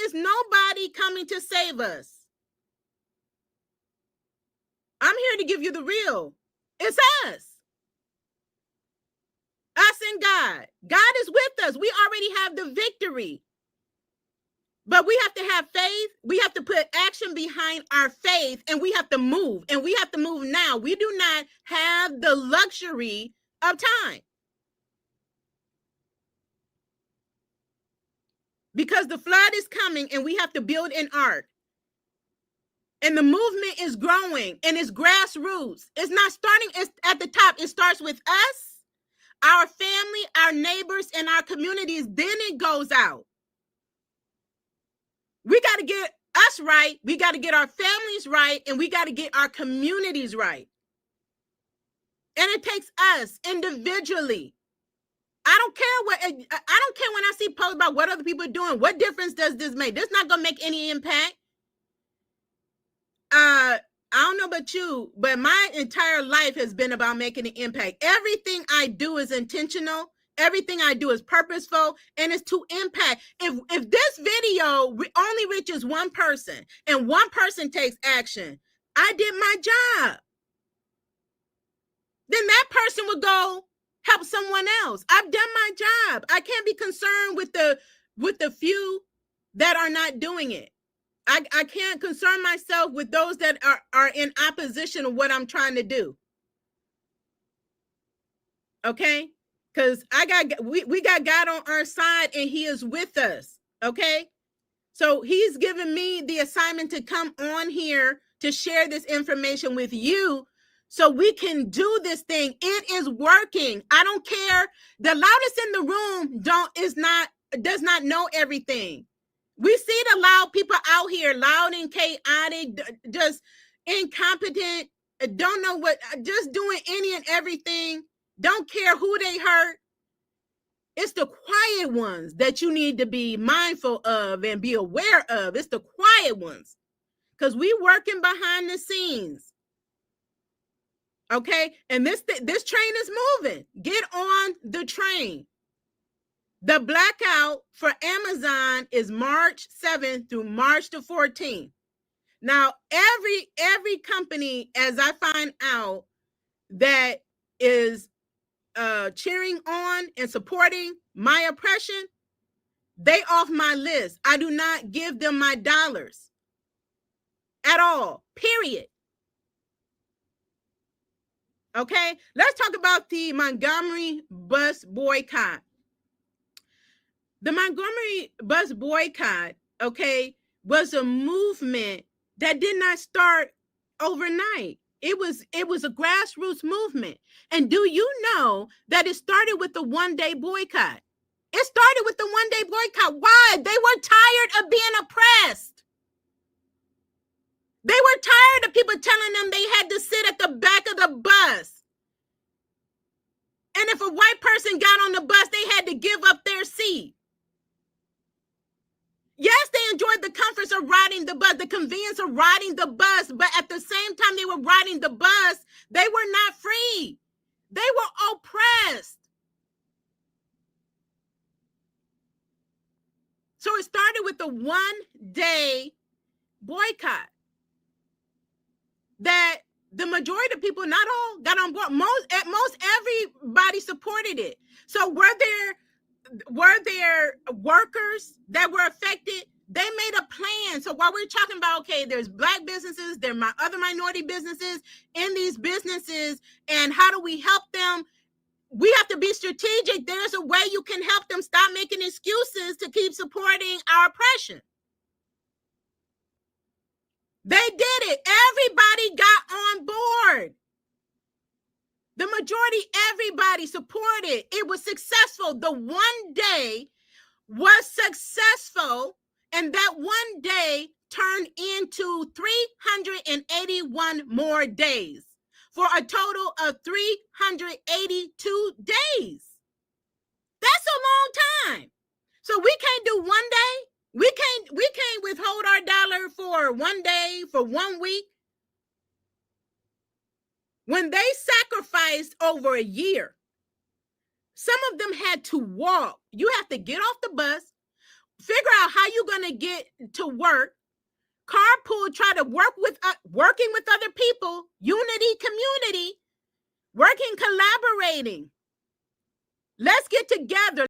is nobody coming to save us. I'm here to give you the real. It's us. Us and God. God is with us. We already have the victory. But we have to have faith. We have to put action behind our faith, and we have to move. And we have to move now. We do not have the luxury of time. Because the flood is coming, and we have to build an ark. And the movement is growing, and it's grassroots. It's not starting at the top. It starts with us, our family, our neighbors, and our communities. Then it goes out. We got to get us right. We got to get our families right, and we got to get our communities right. And it takes us individually. I don't care when I see posts about what other people are doing. What difference does this make? This is not going to make any impact. I don't know about you, but my entire life has been about making an impact. Everything I do is intentional. Everything I do is purposeful, and it's to impact. If this video only reaches one person and one person takes action, I did my job. Then that person would go help someone else. I've done my job. I can't be concerned with the few that are not doing it. I can't concern myself with those that are in opposition of what I'm trying to do. Okay? Because we got God on our side, and he is with us. Okay? So he's given me the assignment to come on here to share this information with you so we can do this thing. It is working. I don't care. The loudest in the room does not know everything. We see the loud people out here, loud and chaotic, just incompetent, don't know what, just doing any and everything, don't care who they hurt. It's the quiet ones that you need to be mindful of and be aware of. It's the quiet ones, because we working behind the scenes. Okay, and this train is moving. Get on the train. The blackout for Amazon is March 7th through March the 14th. Now, every company, as I find out, that is cheering on and supporting my oppression, they off my list. I do not give them my dollars at all, period. Okay, let's talk about the Montgomery Bus Boycott. The Montgomery Bus Boycott, okay, was a movement that did not start overnight. It was a grassroots movement. And do you know that it started with the one-day boycott? It started with the one-day boycott. Why? They were tired of being oppressed. They were tired of people telling them they had to sit at the back of the bus. And if a white person got on the bus, they had to give up their seat. Yes, they enjoyed the comforts of riding the bus, the convenience of riding the bus, but at the same time they were riding the bus, they were not free. They were oppressed. So it started with the one-day boycott that the majority of people, not all, got on board. Most everybody supported it. So were there workers that were affected? They made a plan. So while we're talking about, okay, there's Black businesses, there are other minority businesses in these businesses, and how do we help them? We have to be strategic. There's a way you can help them stop making excuses to keep supporting our oppression. They did it. Everybody got on board. The majority, everybody supported. It was successful. The one day was successful, and that one day turned into 381 more days for a total of 382 days. That's a long time. So we can't do one day. We can't withhold our dollar for one day, for 1 week. When they sacrificed over a year, some of them had to walk. You have to get off the bus, figure out how you're going to get to work, carpool, try to work with, working with other people, unity, community, working, collaborating. Let's get together.